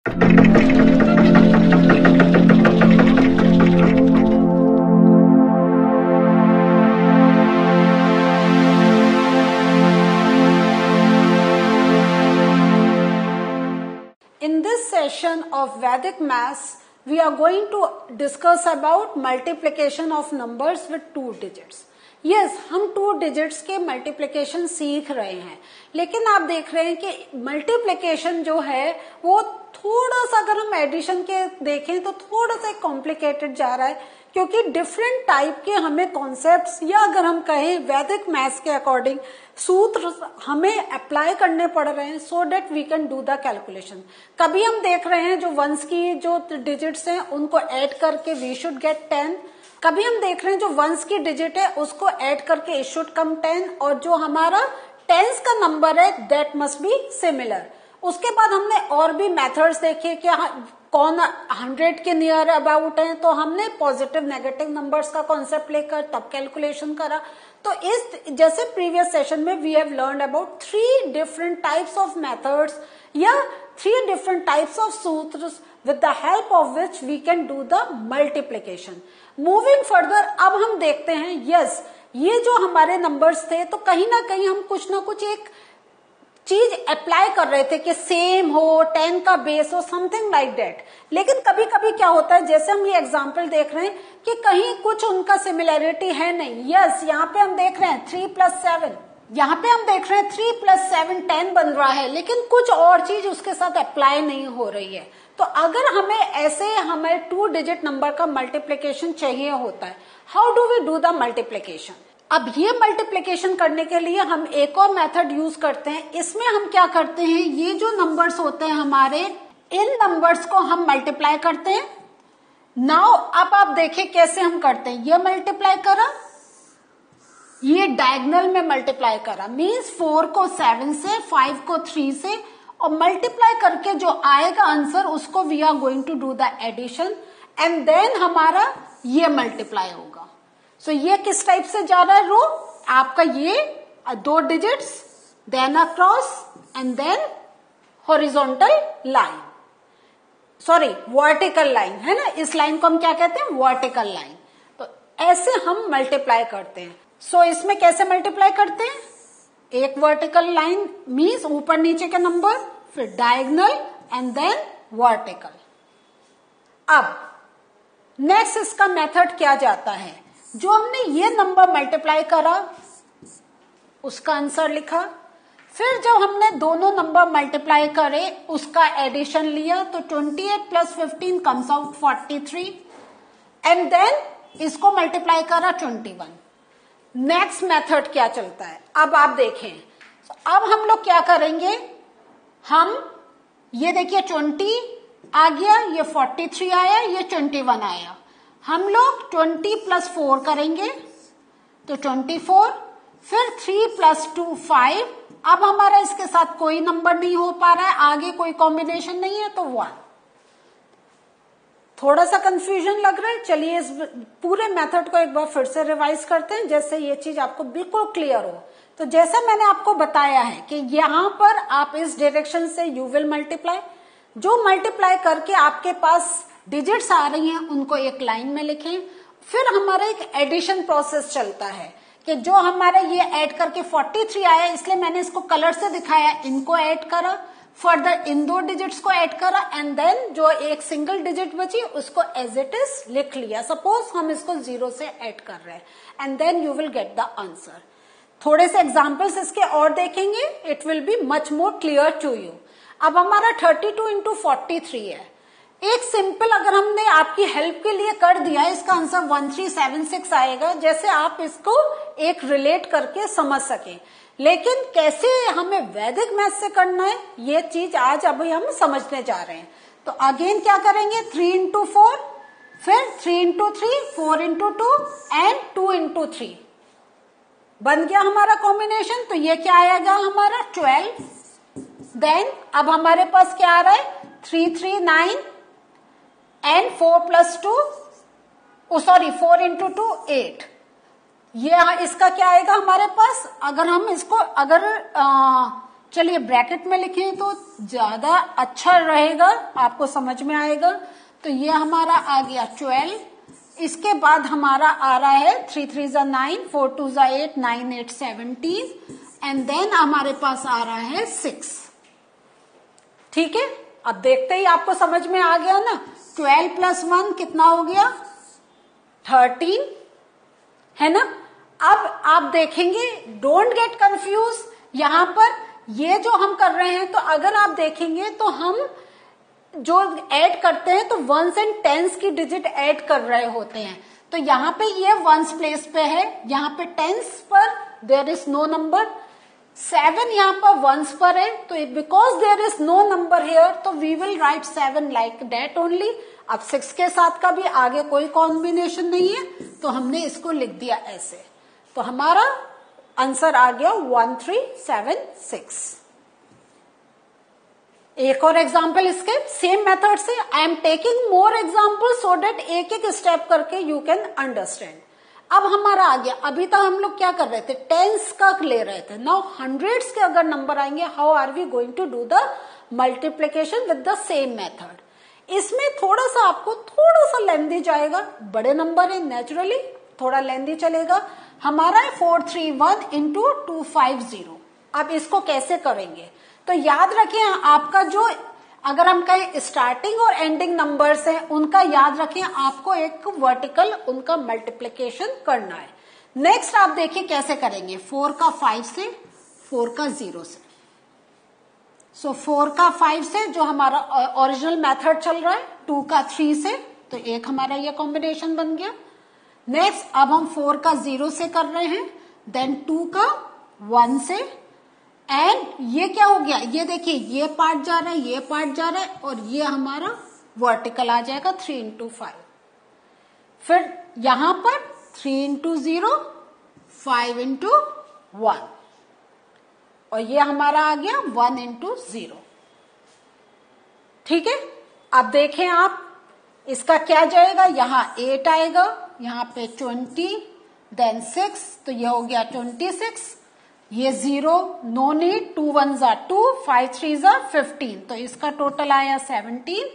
In this session of Vedic Maths, we are going to discuss about multiplication of numbers with 2 digits. Yes, हम 2 digits के multiplication सीख रहे हैं, लेकिन आप देख रहे हैं कि मल्टीप्लिकेशन जो है वो थोड़ा सा, अगर हम एडिशन के देखें तो थोड़ा सा कॉम्प्लिकेटेड जा रहा है, क्योंकि डिफरेंट टाइप के हमें कॉन्सेप्ट्स, या अगर हम कहें वैदिक मैथ्स के अकॉर्डिंग सूत्र हमें अप्लाई करने पड़ रहे हैं, so that we can do the calculation. कभी हम देख रहे हैं जो वंस की जो डिजिट्स हैं उनको ऐड करके वी शुड गेट 10. कभी हम देख रहे हैं जो वंस की डिजिट है उसको ऐड करके इट शुड कम 10, और जो हमारा टेंस का नंबर है दैट मस्ट बी सिमिलर. उसके बाद हमने और भी मेथड्स देखे कि कौन 100 के नियर अबाउट है, तो हमने पॉजिटिव नेगेटिव नंबर्स का कॉन्सेप्ट लेकर तब कैलकुलेशन करा. तो इस जैसे प्रीवियस सेशन में we have learn about 3 different types of methods या 3 डिफरेंट टाइप्स ऑफ सूत्र्स with the help of which we can do the multiplication. Moving further, अब हम देखते हैं, yes, ये जो हमारे नंबर्स थे तो कहीं ना कहीं हम कुछ ना कुछ एक चीज अप्लाई कर रहे थे कि सेम हो, 10 का बेस हो, समथिंग लाइक दैट. लेकिन कभी कभी क्या होता है, जैसे हम ये एग्जांपल देख रहे हैं कि कहीं कुछ उनका सिमिलैरिटी है नहीं. यस, यहाँ पे हम देख रहे हैं 3 + 7, यहाँ पे हम देख रहे हैं 3 + 7 10 बन रहा है, लेकिन कुछ और चीज उसके साथ अप्लाई नहीं हो रही है. तो अगर हमें 2 डिजिट नंबर का मल्टीप्लिकेशन चाहिए होता है, how do we do the multiplication? अब ये मल्टीप्लिकेशन करने के लिए हम एक और मेथड यूज करते हैं. इसमें हम क्या करते हैं, ये जो नंबर्स होते हैं हमारे, इन नंबर्स को हम मल्टीप्लाई करते हैं. नाउ अब आप देखें कैसे हम करते हैं. ये मल्टीप्लाई करा, ये डायगोनल में मल्टीप्लाई करा, मीन्स 4 को 7 से, 5 को 3 से, और मल्टीप्लाई करके जो आएगा आंसर उसको we are going to do the addition, and then हमारा ये मल्टीप्लाई होगा. सो ये किस टाइप से जा रहा है रो आपका, ये 2 digits, then across and then horizontal line, sorry vertical line है ना. इस लाइन को हम क्या कहते हैं, वर्टिकल लाइन. तो ऐसे हम मल्टीप्लाई करते हैं. सो इसमें कैसे मल्टीप्लाई करते हैं, एक वर्टिकल लाइन मीन्स ऊपर नीचे के नंबर, फिर डायगोनल एंड देन वर्टिकल. अब नेक्स्ट इसका मेथड क्या जाता है, जो हमने ये नंबर मल्टीप्लाई करा उसका आंसर लिखा, फिर जब हमने दोनों नंबर मल्टीप्लाई करे उसका एडिशन लिया, तो 28 + 15 कम्स आउट 43, एंड देन इसको मल्टीप्लाई करा 21. नेक्स्ट मेथड क्या चलता है, अब आप देखें. अब हम लोग क्या करेंगे, हम ये देखिए 20 आ गया, ये 43 आया, ये 21 आया. हम लोग 20 + 4 करेंगे तो 24, फिर 3 + 2 5. अब हमारा इसके साथ कोई नंबर नहीं हो पा रहा है, आगे कोई कॉम्बिनेशन नहीं है, तो 1. थोड़ा सा कंफ्यूजन लग रहा है, चलिए इस पूरे मेथड को एक बार फिर से रिवाइज करते हैं, जैसे ये चीज आपको बिल्कुल क्लियर हो. तो जैसा मैंने आपको बताया है कि यहाँ पर आप इस डायरेक्शन से यू विल मल्टीप्लाई, जो मल्टीप्लाई करके आपके पास डिजिट्स आ रही हैं उनको एक लाइन में लिखें. फिर हमारा एक एडिशन प्रोसेस चलता है कि जो हमारा ये ऐड करके 43 आया, इसलिए मैंने इसको कलर से दिखाया, इनको ऐड करा, फर्दर इन 2 डिजिट्स को ऐड करा, एंड देन जो एक सिंगल डिजिट बची उसको एज इट इज लिख लिया. सपोज हम इसको 0 से ऐड कर रहे हैं, and then you will get the answer. थोड़े से एग्जांपल्स इसके और देखेंगे, it will be much more clear to you. अब हमारा 32 × 43 है. एक सिंपल अगर हमने आपकी हेल्प के लिए कर दिया, इसका आंसर 1376 आएगा, जैसे आप इसको एक रिलेट करके समझ सके. लेकिन कैसे हमें वैदिक मैथ से करना है ये चीज आज अभी हम समझने जा रहे हैं. तो अगेन क्या करेंगे, 3 × 4, फिर 3 × 3, 4 × 2 एंड 2 × 3 बन गया हमारा कॉम्बिनेशन. तो ये क्या आएगा हमारा 12. देन अब हमारे पास क्या आ रहा है, 3 3 9 एंड 4 + 2, सॉरी 4 × 2 8. ये इसका क्या आएगा हमारे पास, अगर हम इसको अगर चलिए ब्रैकेट में लिखें तो ज्यादा अच्छा रहेगा, आपको समझ में आएगा। तो ये हमारा आ गया 12, इसके बाद हमारा आ रहा है 3 3 जा 9, 4 2 जा 8, 9 8 17 एंड देन हमारे पास आ रहा है 6। ठीक है, अब देखते ही आपको समझ में आ गया ना। 12 प्लस 1 कितना हो गया? 13 है ना। अब आप देखेंगे, डोंट गेट कंफ्यूज, यहां पर ये जो हम कर रहे हैं, तो अगर आप देखेंगे तो हम जो ऐड करते हैं तो वंस एंड टेंस की डिजिट ऐड कर रहे होते हैं। तो यहाँ पे ये वंस प्लेस पे है, यहाँ पे टेंस पर देयर इज नो नंबर, 7 यहाँ पर वंस पर है, तो because there is no number here तो we will write 7 like that only. अब 6 के साथ का भी आगे कोई कॉम्बिनेशन नहीं है, तो हमने इसको लिख दिया ऐसे। तो हमारा आंसर आ गया 1376। एक और एग्जाम्पल इसके सेम मेथड से, I am taking more example so that एक एक स्टेप करके यू कैन अंडरस्टैंड। अब हमारा आ गया, अभी तक हम लोग क्या कर रहे थे? टेंस का ले रहे थे। नाउ हंड्रेड्स के अगर नंबर आएंगे, how are we going to do the multiplication with the same method? इसमें थोड़ा सा आपको थोड़ा सा लेंदी जाएगा, बड़े नंबर है नेचुरली थोड़ा लेंदी चलेगा। हमारा है 431 इंटू 250। अब इसको कैसे करेंगे? तो याद रखें आपका जो, अगर हम कहें स्टार्टिंग और एंडिंग नंबर्स हैं, उनका याद रखें आपको एक वर्टिकल उनका मल्टीप्लिकेशन करना है। नेक्स्ट आप देखिए कैसे करेंगे, 4 का 5 से, 4 का 0 से। सो 4 का 5 से जो हमारा ओरिजिनल मेथड चल रहा है, 2 का 3 से, तो एक हमारा ये कॉम्बिनेशन बन गया। नेक्स्ट अब हम 4 का 0 से कर रहे हैं, देन 2 का 1 से, एंड ये क्या हो गया? ये देखिए ये पार्ट जा रहा है, ये पार्ट जा रहा है, और ये हमारा वर्टिकल आ जाएगा 3 इंटू 5। फिर यहां पर 3 इंटू 0, 5 इंटू 1, और ये हमारा आ गया 1 इंटू 0। ठीक है, अब देखें आप इसका क्या जाएगा, यहां 8 आएगा, यहां पे 20, देन 6, तो ये हो गया 26, ये 0, नो नीड, 2 1 जा 2, 5 3 जा 15, तो इसका टोटल आया 17।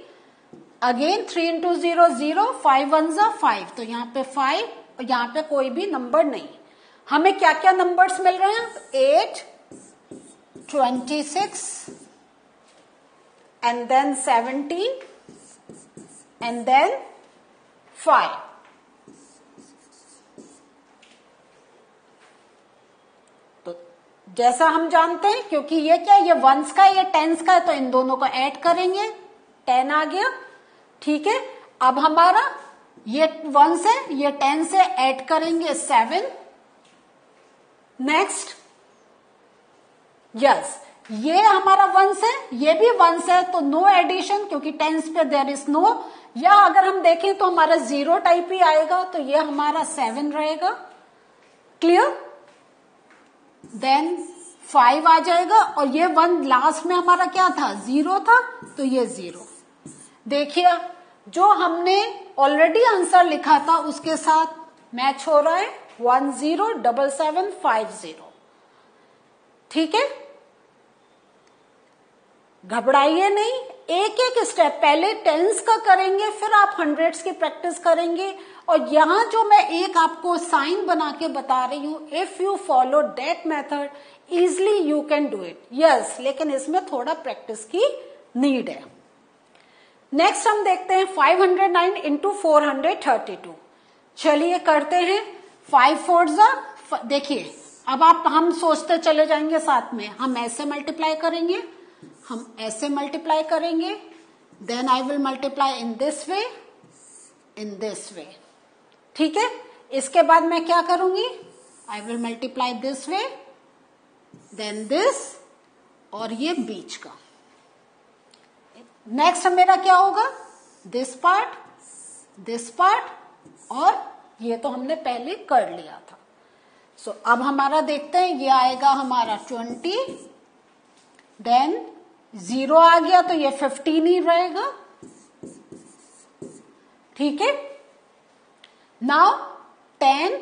अगेन 3 इंटू 0 0, 5 1 जा 5, तो यहाँ पे 5, और यहाँ पे कोई भी नंबर नहीं। हमें क्या क्या नंबर्स मिल रहे हैं? 8, 26 एंड देन 17 एंड देन 5। तो जैसा हम जानते हैं, क्योंकि ये क्या, ये वंस का है, ये टेंस का है, तो इन दोनों को ऐड करेंगे, 10 आ गया। ठीक है, अब हमारा ये 1 से, ये 10 से ऐड करेंगे 7। नेक्स्ट, यस, ये हमारा 1 से, ये भी 1 से, तो नो एडिशन, क्योंकि टेंस पे देयर इज नो। या अगर हम देखें तो हमारा 0 टाइप ही आएगा, तो ये हमारा 7 रहेगा। क्लियर? देन 5 आ जाएगा, और ये 1 लास्ट में हमारा क्या था? 0 था, तो ये 0। देखिए जो हमने ऑलरेडी आंसर लिखा था उसके साथ मैच हो रहा है, 107750। ठीक है, घबराइए नहीं, एक एक स्टेप, पहले टेंस का करेंगे, फिर आप हंड्रेड्स की प्रैक्टिस करेंगे। और यहां जो मैं एक आपको साइन बना के बता रही हूं, if you follow that method easily you can do it. Yes, लेकिन इसमें थोड़ा प्रैक्टिस की नीड है। नेक्स्ट हम देखते हैं 509 इंटू 432। चलिए करते हैं। 5 4 जा, देखिए अब हम सोचते चले जाएंगे साथ में, हम ऐसे मल्टीप्लाई करेंगे, हम ऐसे मल्टीप्लाई करेंगे, then I will multiply in this way, in this way. ठीक है, इसके बाद मैं क्या करूंगी? I will multiply this way, then this, और ये बीच का। नेक्स्ट मेरा क्या होगा? दिस पार्ट, और ये तो हमने पहले कर लिया था। सो अब हमारा देखते हैं, ये आएगा हमारा 20, देन 0 आ गया, तो ये 15 ही रहेगा। ठीक है, नाउ 10,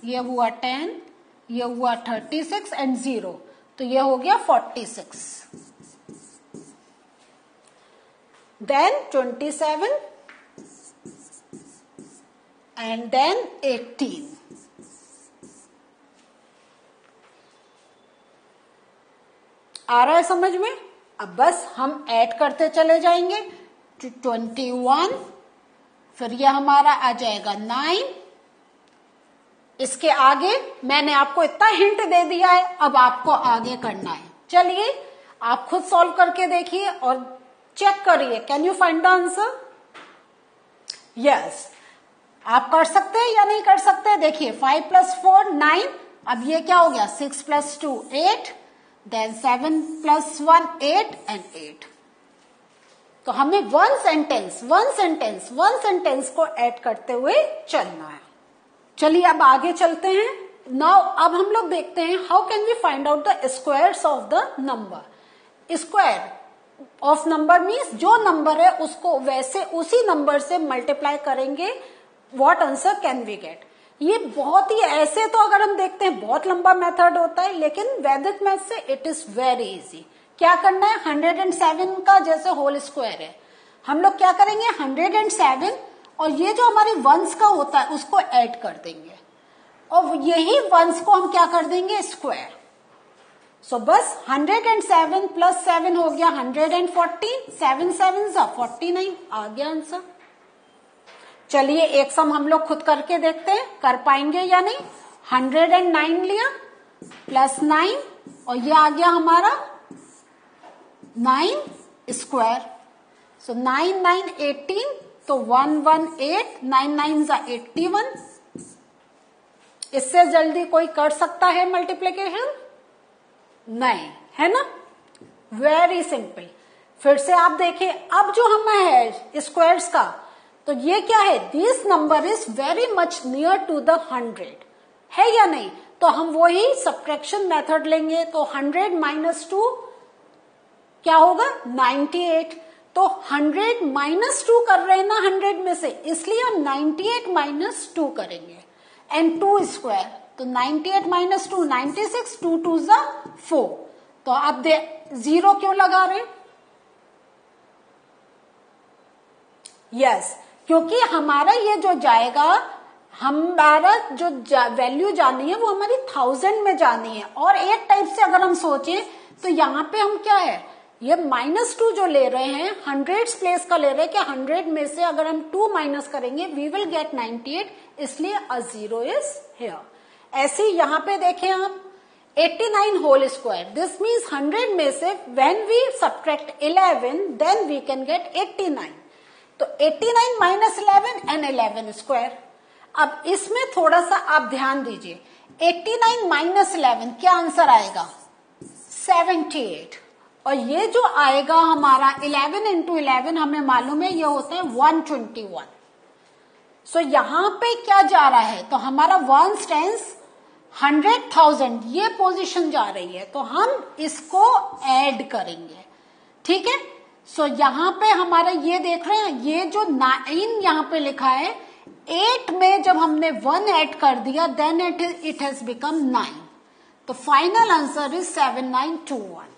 ये हुआ 10, ये हुआ 36 एंड 0, तो ये हो गया 46, देन 27 एंड देन 18। आ रहा है समझ में? अब बस हम ऐड करते चले जाएंगे। 21, फिर ये हमारा आ जाएगा 9। इसके आगे मैंने आपको इतना हिंट दे दिया है, अब आपको आगे करना है। चलिए आप खुद सॉल्व करके देखिए और चेक करिए, can you find the answer? Yes, आप कर सकते हैं या नहीं कर सकते? देखिए 5 + 4 9, अब ये क्या हो गया 6 + 2 8, देन 7 + 1 8 एंड 8। तो हमें वन सेंटेंस को ऐड करते हुए चलना है। चलिए अब आगे चलते हैं। नाउ अब हम लोग देखते हैं how can we find out the squares of the number. Square of number means जो नंबर है उसको वैसे उसी नंबर से मल्टीप्लाई करेंगे, what answer can we get. ये बहुत ही, ऐसे तो अगर हम देखते हैं बहुत लंबा मेथड होता है, लेकिन वैदिक मैथ से इट इज वेरी इजी। क्या करना है, 107 का जैसे होल स्क्वायर है, हम लोग क्या करेंगे 107 और ये जो हमारी वंस का होता है उसको ऐड कर देंगे और यही वंस को हम क्या कर देंगे स्क्वायर। सो बस 107 + 7 हो गया 140, 7 7 49, आ गया आंसर। चलिए एक सम हम लोग खुद करके देखते हैं कर पाएंगे या नहीं। 109 लिया +9 और ये आ गया हमारा 9 स्क्वायर। सो 9 9 18, तो 118, 9 9 81। इससे जल्दी कोई कर सकता है मल्टीप्लिकेशन? नहीं, है ना? Very simple. फिर से आप देखिए, अब जो हमें है स्क्वायर्स का, तो ये क्या है, this number is very much near to the 100, है या नहीं? तो हम वही सब्ट्रैक्शन मेथड लेंगे। तो 100 - 2 क्या होगा 98। तो 100 - 2 कर रहे हैं ना 100 में से, इसलिए हम 98 - 2 करेंगे एंड 2 स्क्वायर। तो 98 - 2 96, 2 2 4। तो अब 0 क्यों लगा रहे हैं? यस, क्योंकि हमारा ये जो जाएगा, हमारा जो वैल्यू जानी है वो हमारी 1000 में जानी है। और एक टाइप से अगर हम सोचें तो यहाँ पे हम क्या है, ये -2 जो ले रहे हैं 100 प्लेस का ले रहे हैं कि 100 में से अगर हम 2 माइनस करेंगे वी विल गेट 98, इसलिए अ 0 इज हियर। ऐसे यहाँ पे देखें आप 89 होल स्क्वायर, दिस मीन्स 100 में से when we subtract 11 then we can get 89। तो 89 - 11 एंड 11 स्क्वायर। अब इसमें थोड़ा सा आप ध्यान दीजिए, 89 - 11 क्या आंसर आएगा 78। और ये जो आएगा हमारा 11 × 11 हमें मालूम है ये होता है 121। सो यहां पे क्या जा रहा है, तो हमारा 1 स्टैंड्स 100,000 ये पोजीशन जा रही है, तो हम इसको ऐड करेंगे। ठीक है, सो यहां पे हमारा ये देख रहे हैं, ये जो 9 यहां पे लिखा है 8 में जब हमने 1 ऐड कर दिया देन इट हैज बिकम 9। तो फाइनल आंसर इज 7921।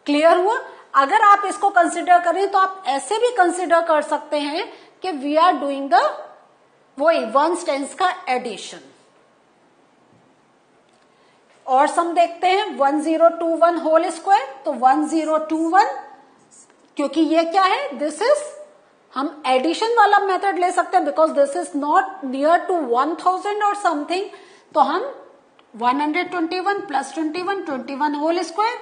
क्लियर हुआ? अगर आप इसको कंसिडर करें तो आप ऐसे भी कंसिडर कर सकते हैं कि वी आर डूइंग द वही 1 स्टैंड्स का एडिशन। और सम देखते हैं 1021 होल स्क्वायर। तो 1021, क्योंकि ये क्या है, दिस इज, हम एडिशन वाला मेथड ले सकते हैं because this is not near to 1000 और समथिंग। तो हम 121 + 21 21 होल स्क्वायर,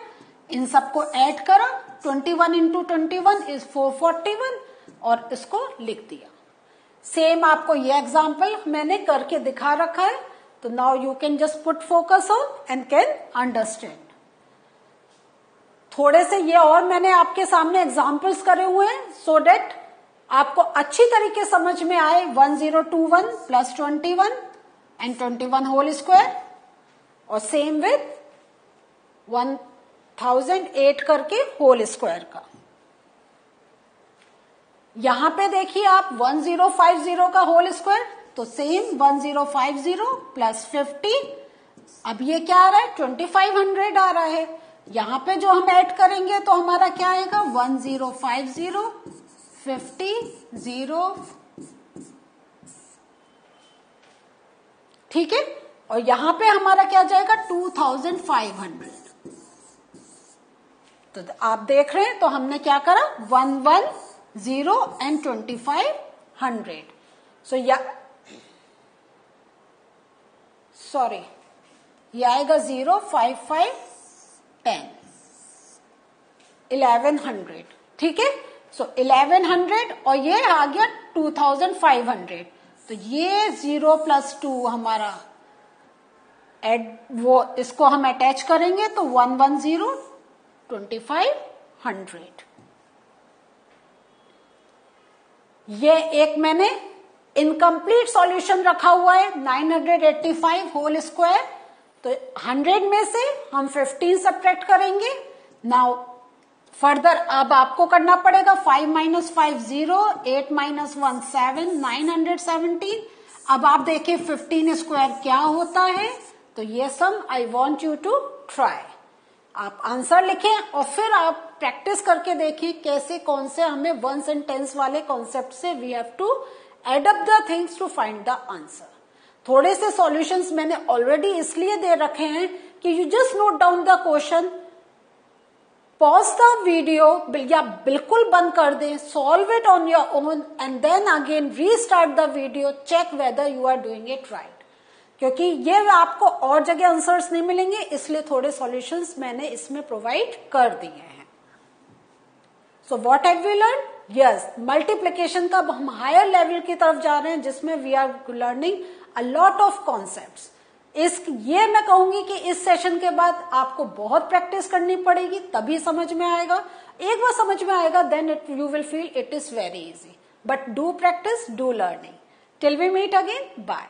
इन सबको ऐड करा, 21 × 21 इज 441 और इसको लिख दिया। सेम आपको ये एग्जाम्पल मैंने करके दिखा रखा है। तो now you can just put focus on and can understand. थोड़े से ये और मैंने आपके सामने एग्जाम्पल्स करे हुए हैं सो डेट आपको अच्छी तरीके समझ में आए। 1021 + 21 एंड 21 होल स्क्वायर, और सेम विथ 1008 करके होल स्क्वायर का। यहां पे देखिए आप 1050 का होल स्क्वायर, तो सेम 1050 + 50, अब ये क्या आ रहा है, 2500 आ रहा है। यहां पे जो हम ऐड करेंगे तो हमारा क्या आएगा, 1050 50 0, ठीक है। और यहां पे हमारा क्या जाएगा, 2500। तो आप देख रहे हैं, तो हमने क्या करा, 110 एंड 2500। सो सॉरी, ये आएगा 0 5 5 10 1100, ठीक है। सो 1100 और ये आ गया 2500। तो ये 0 + 2 हमारा वो इसको हम अटैच करेंगे तो 110 2500। ये एक मैंने इनकम्प्लीट सॉल्यूशन रखा हुआ है 985 होल स्क्वायर। तो 100 में से हम 15 सब्ट्रैक्ट करेंगे। नाउ फर्दर अब आपको करना पड़ेगा 5 - 5 0, 8 - 1 7, 917। अब आप देखिए 15 स्क्वायर क्या होता है। तो ये sum I want you to try. आप आंसर लिखें और फिर आप प्रैक्टिस करके देखिए कैसे, कौन से हमें वंस एंड टेंस वाले कॉन्सेप्ट से we have to add up the things to find the answer. थोड़े से सॉल्यूशंस मैंने ऑलरेडी इसलिए दे रखे हैं कि you just note down the question, pause the video या बिल्कुल बंद कर दें, solve it on your own and then again restart the video, check whether you are doing it right. क्योंकि ये आपको और जगह आंसर्स नहीं मिलेंगे, इसलिए थोड़े सॉल्यूशंस मैंने इसमें प्रोवाइड कर दिए हैं। So what have we learn? Yes, multiplication का हम हायर लेवल की तरफ जा रहे हैं जिसमें we are learning a lot of concepts. ये मैं कहूंगी कि इस सेशन के बाद आपको बहुत प्रैक्टिस करनी पड़ेगी, तभी समझ में आएगा। एक बार समझ में आएगा then you will feel it is very easy. But do practice, do learning. Till we meet again, bye.